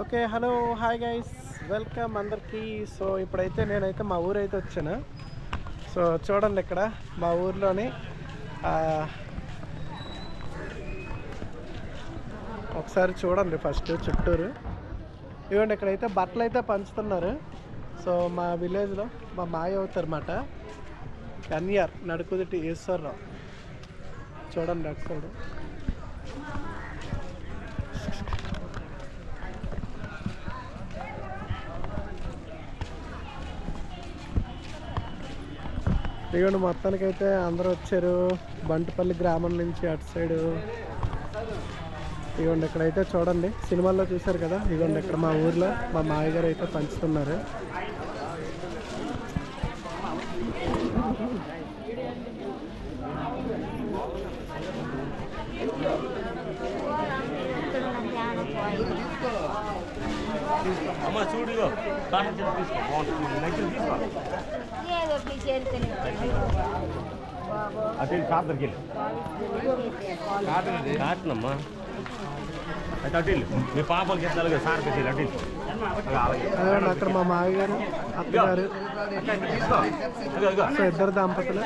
Okay, hello, hi guys, welcome అందరికీ. So ఇప్పుడైతే నేనైతే మా ఊరైతే వచ్చాను. సో చూడండి, ఇక్కడ మా ఊర్లోని ఒకసారి చూడండి ఫస్ట్ చుట్టూరు. ఇవ్వండి, ఇక్కడైతే బట్టలు అయితే పంచుతున్నారు. సో మా విలేజ్లో మా మాయ అవుతారన్నమాట, ఎన్ఆర్ నడుకుదిటి ఈశ్వరరావు. చూడండి అటు సైడ్. ఇదిగోండి, మొత్తానికైతే అందరూ వచ్చారు బంటుపల్లి గ్రామం నుంచి అటు సైడు. ఇదిగోండి, ఇక్కడైతే చూడండి, సినిమాల్లో చూశారు కదా. ఇదిగోండి, ఇక్కడ మా ఊర్లో మా మాయగారు అయితే పంచుతున్నారు. కాటనమ్మా అయితే అటు మీ పాపలకి ఎత్తాలి సార్ పెట్టి అటు. అక్కడ మా మామగారు అత్తగారు, సో ఇద్దరు దంపతులు.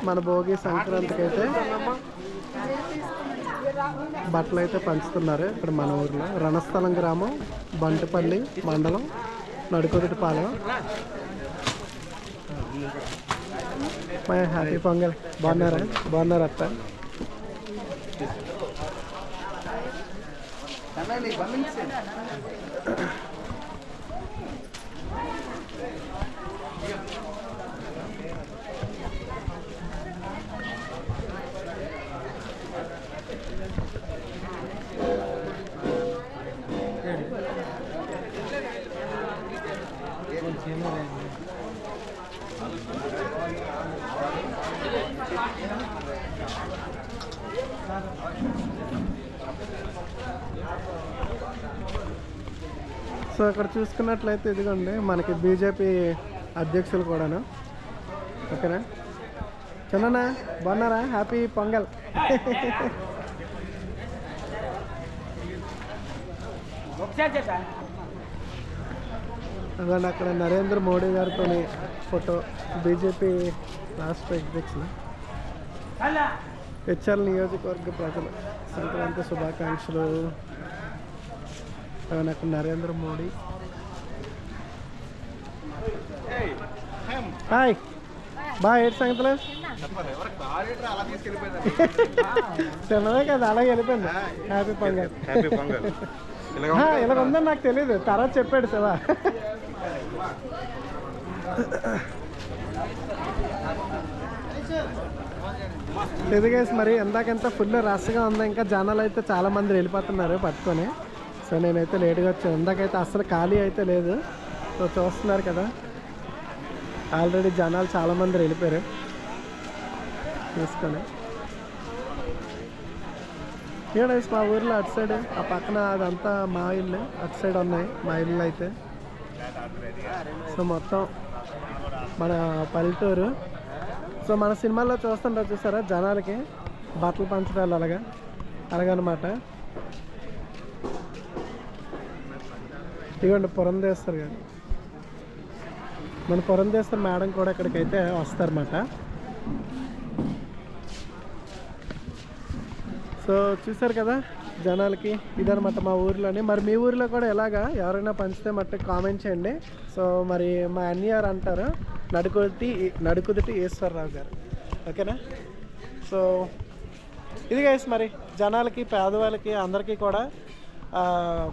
మన భోగి సంక్రాంతికి అయితే బట్టలు అయితే పంచుతున్నారు ఇక్కడ మన ఊర్లో. రణస్థలం గ్రామం, బంటుపల్లి మండలం, నడుకుదిటిపాలెం. హ్యాపీ పొంగల్. బాగున్నారా అత్త? సో ఇక్కడ చూసుకున్నట్లయితే ఇదిగోండి, మనకి బీజేపీ అధ్యక్షులు కూడాను. ఓకేనా చిన్న, బాగున్నారా? హ్యాపీ పొంగల్. అదండి, అక్కడ నరేంద్ర మోడీ గారితో ఫోటో. బీజేపీ రాష్ట్ర అధ్యక్షులు. హెచ్ఎల్ నియోజకవర్గ ప్రజలు సంక్రాంతి శుభాకాంక్షలు. అక్కడ నరేంద్ర మోడీ. హాయ్ బాయ్, ఏంటి సంగతులు? చిన్నదే కదా, అలాగే వెళ్ళిపోయింది. హ్యాపీ పొంగల్. ఇలా ఉందని నాకు తెలీదు, తర్వాత చెప్పాడు శివ. ఎదిగేసి మరి ఎందాకంతా ఫుల్ రష్గా ఉంది. ఇంకా జనాలు అయితే చాలామంది వెళ్ళిపోతున్నారు పట్టుకొని. సో నేనైతే లేట్గా వచ్చాను. ఇందాకైతే అసలు ఖాళీ అయితే లేదు. సో చూస్తున్నారు కదా, ఆల్రెడీ జనాలు చాలామంది వెళ్ళిపోయారు తీసుకొని. ఏడేసి మా ఊర్లో అటు సైడ్ ఆ పక్కన అదంతా మా ఇల్లు, అటు సైడ్ ఉన్నాయి మా ఇల్లు అయితే. సో మొత్తం మన పల్లెటూరు. సో మన సినిమాల్లో చూస్తుంటారు చూసారా, జనాలకి బట్టలు పంచడాలు అలాగనమాట. ఇదిగోండి పురంధేశ్వర్ గారు, మన పురంధేశ్వర్ మేడం కూడా ఇక్కడికైతే వస్తారన్నమాట. సో చూసారు కదా జనాలకి, ఇదనమాట మా ఊర్లోని. మరి మీ ఊరిలో కూడా ఎలాగా ఎవరైనా పంచితే మట్టి కామెంట్ చేయండి. సో మరి మా ఎన్ఆర్ అంటారు, నడుకుదిటి ఈశ్వరరావు గారు. ఓకేనా? సో ఇది గైస్, మరి జనాలకి, పేదవాళ్ళకి అందరికీ కూడా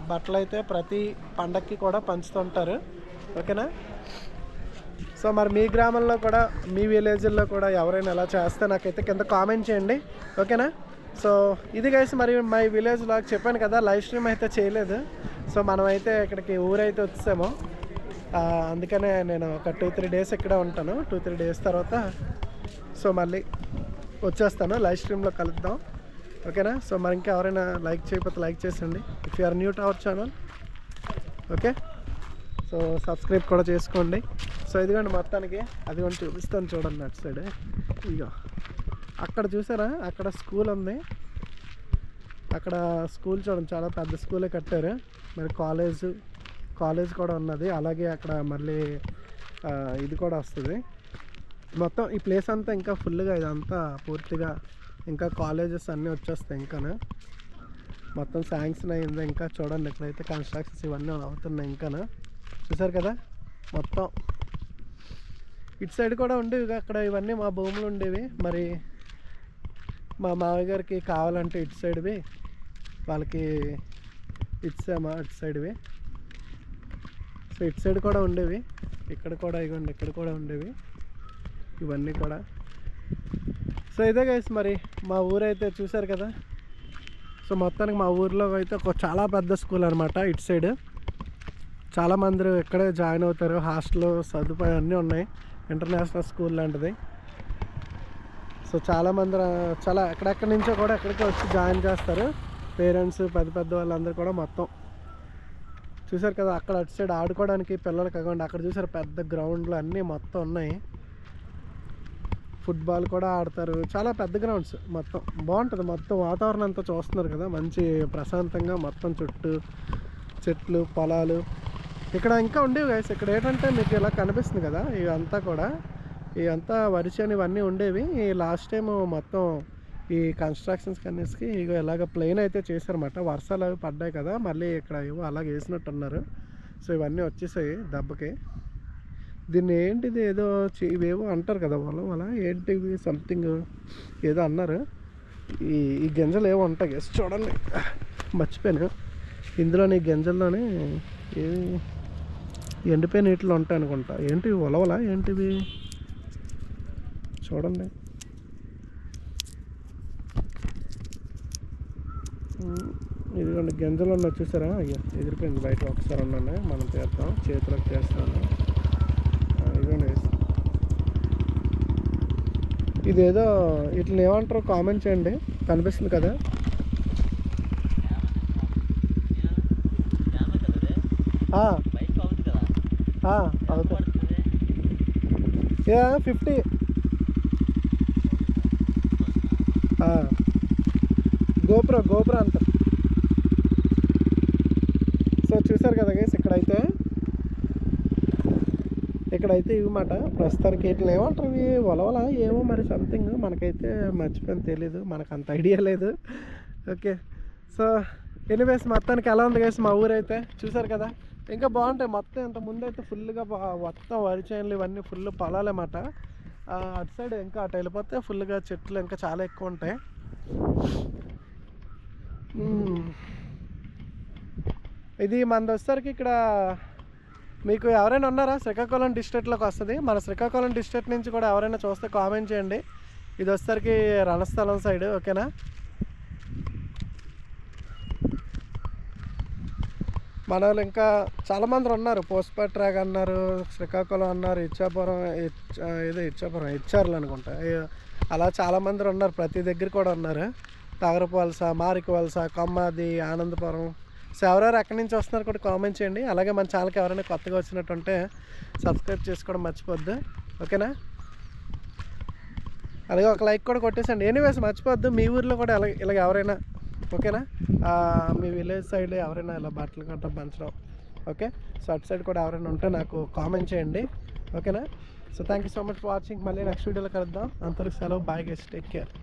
బట్టలు అయితే ప్రతి పండక్కి కూడా పంచుతుంటారు. ఓకేనా? సో మరి మీ గ్రామంలో కూడా, మీ విలేజ్ల్లో కూడా ఎవరైనా ఎలా చేస్తే నాకైతే కింద కామెంట్ చేయండి. ఓకేనా? సో ఇది గైస్, మరి మా విలేజ్లో చెప్పాను కదా, లైవ్ స్ట్రీమ్ అయితే చేయలేదు. సో మనమైతే ఇక్కడికి ఊరైతే వచ్చాము. అందుకనే నేను ఒక 2-3 డేస్ ఇక్కడే ఉంటాను. 2-3 డేస్ తర్వాత సో మళ్ళీ వచ్చేస్తాను, లైవ్ స్ట్రీమ్లో కలుద్దాం. ఓకేనా? సో మరి ఇంకా ఎవరైనా లైక్ చేయకపోతే లైక్ చేసండి. If you are new to our channel. Okay, so subscribe కూడా చేసుకోండి. సో ఇదిగోండి మొత్తానికి, అది కూడా చూపిస్తాను చూడండి అటు సైడ్. ఇదిగో అక్కడ చూసారా, అక్కడ స్కూల్ ఉంది. అక్కడ స్కూల్ చూడండి, చాలా పెద్ద స్కూలే కట్టారు. మరి కాలేజ్ కూడా ఉన్నది. అలాగే అక్కడ మళ్ళీ ఇది కూడా వస్తుంది. మొత్తం ఈ ప్లేస్ అంతా ఇంకా ఫుల్గా ఇదంతా పూర్తిగా ఇంకా కాలేజెస్ అన్నీ వచ్చేస్తాయి. ఇంకా మొత్తం శాంక్షన్ అయింది. ఇంకా చూడండి ఇక్కడైతే కన్స్ట్రక్షన్స్ ఇవన్నీ అవుతున్నాయి. ఇంకా చూసారు కదా, మొత్తం ఇటు సైడ్ కూడా ఉండేవి. అక్కడ ఇవన్నీ మా భూములు ఉండేవి. మరి మా మావయ్య గారికి కావాలంటే ఇటు సైడ్వి వాళ్ళకి ఇచ్చామా, అటు సైడ్వి. సో ఇటు సైడ్ కూడా ఉండేవి. ఇక్కడ కూడా ఇవ్వండి, ఇక్కడ కూడా ఉండేవి ఇవన్నీ కూడా. సో ఇదే గైస్, మరి మా ఊరైతే చూసారు కదా. సో మొత్తానికి మా ఊర్లో అయితే ఒక చాలా పెద్ద స్కూల్ అనమాట. ఇటు సైడ్ చాలామంది ఇక్కడే జాయిన్ అవుతారు. హాస్టల్ సదుపాయం అన్నీ ఉన్నాయి. ఇంటర్నేషనల్ స్కూల్ లాంటిది. సో చాలామంది చాలా ఎక్కడెక్కడి నుంచో కూడా ఎక్కడికి వచ్చి జాయిన్ చేస్తారు. పేరెంట్స్ పెద్ద వాళ్ళందరూ కూడా మొత్తం చూసారు కదా. అక్కడ అటు సైడ్ ఆడుకోవడానికి పిల్లలు కాకుండా అక్కడ చూసారు పెద్ద గ్రౌండ్లు అన్నీ మొత్తం ఉన్నాయి. ఫుట్బాల్ కూడా ఆడతారు. చాలా పెద్ద గ్రౌండ్స్ మొత్తం బాగుంటుంది. మొత్తం వాతావరణం అంతా చూస్తున్నారు కదా, మంచి ప్రశాంతంగా మొత్తం చుట్టూ చెట్లు పొలాలు. ఇక్కడ ఇంకా ఉండేవి గైస్. ఇక్కడ ఏంటంటే మీకు ఇలా కనిపిస్తుంది కదా, ఇవంతా వరి చేను ఇవన్నీ ఉండేవి. ఈ లాస్ట్ టైం మొత్తం ఈ కన్స్ట్రక్షన్స్ కనేసి ఇక ఇలాగ ప్లెయిన్ అయితే చేశారన్నమాట. వర్షాలు అవి పడ్డాయి కదా, మళ్ళీ ఇక్కడ ఏవో అలాగ వేసినట్టున్నారు. సో ఇవన్నీ వచ్చేసాయి దెబ్బకి. దీన్ని ఏంటిది ఏదో ఇవేవో అంటారు కదా అలా ఏంటివి సంథింగ్ ఏదో అన్నారు. ఈ గింజలు ఏవో ఉంటాయి గైస్, చూడండి మర్చిపోయాను. ఇందులోని గింజల్లోనే ఏవి ఎండిపోయిన నీటిలో ఉంటాయి అనుకుంటా. ఏంటివి ఉలవలా ఏంటివి చూడండి. ఇదిగోండి గింజలు ఉన్న వచ్చేసారా. అయ్యా ఎదిరిపోయింది బయట. ఒకసారి ఉన్నాను, మనం చేద్దాం, చేతులకు చేస్తాను. ఇదిగోండి ఇదేదో ఇట్లా ఏమంటారో కామెంట్ చేయండి. కనిపిస్తుంది కదా. అవుతుంది 50 గోపురం అంటారు. సో చూసారు కదా గైస్, ఇక్కడైతే ఇవి మాట ప్రస్తుతానికి ఇట్లా ఏమంటారు ఇవి వలవల ఏమో మరి సంథింగ్ మనకైతే మర్చిపోయిన తెలీదు, మనకు అంత ఐడియా లేదు. ఓకే, సో ఎనీవేస్ మొత్తానికి ఎలా ఉంది గైస్ మా ఊరైతే చూసారు కదా. ఇంకా బాగుంటాయి మొత్తం. ఇంత ముందు అయితే ఫుల్గా మొత్తం వరి చేనులు ఇవన్నీ ఫుల్ పొలాలన్నమాట. అటు సైడ్ ఇంకా అటు వెళ్ళిపోతే ఫుల్గా చెట్లు ఇంకా చాలా ఎక్కువ ఉంటాయి. ఇది మనది వచ్చేసరికి ఇక్కడ మీకు ఎవరైనా ఉన్నారా శ్రీకాకుళం డిస్ట్రిక్ట్లోకి వస్తుంది. మన శ్రీకాకుళం డిస్ట్రిక్ట్ నుంచి కూడా ఎవరైనా చూస్తే కామెంట్ చేయండి. ఇది వచ్చేసరికి రణస్థలం సైడ్. ఓకేనా, మన వాళ్ళు ఇంకా చాలామంది ఉన్నారు. పోస్ట్పట్రాగ్ అన్నారు, శ్రీకాకుళం అన్నారు, ఇచ్చార్లు అనుకుంటా. అలా చాలామంది ఉన్నారు. ప్రతి దగ్గర కూడా ఉన్నారు. తగరపవలస, మారికవలస, కొమ్మాది, ఆనందపురం. సో ఎవరెవరు ఎక్కడి నుంచి వస్తున్నారు కూడా కామెంట్ చేయండి. అలాగే మన ఛానల్కి ఎవరైనా కొత్తగా వచ్చినట్టుంటే సబ్స్క్రైబ్ చేసుకోవడం మర్చిపోద్దు. ఓకేనా, అలాగే ఒక లైక్ కూడా కొట్టేసండి. ఎనీవేస్ మర్చిపోద్దు, మీ ఊర్లో కూడా ఇలాగ ఎవరైనా ఓకేనా, మీ విలేజ్ సైడ్ ఎవరైనా ఇలా బట్టలు గట్రా పంచడం. ఓకే, సో అటు సైడ్ కూడా ఎవరైనా ఉంటే నాకు కామెంట్ చేయండి. ఓకేనా, so thank you so much for watching. మళ్ళీ నెక్స్ట్ వీడియోలో కలుద్దాం. అంతవరకు సెలవు, బాయ్ గైస్, టేక్ కేర్.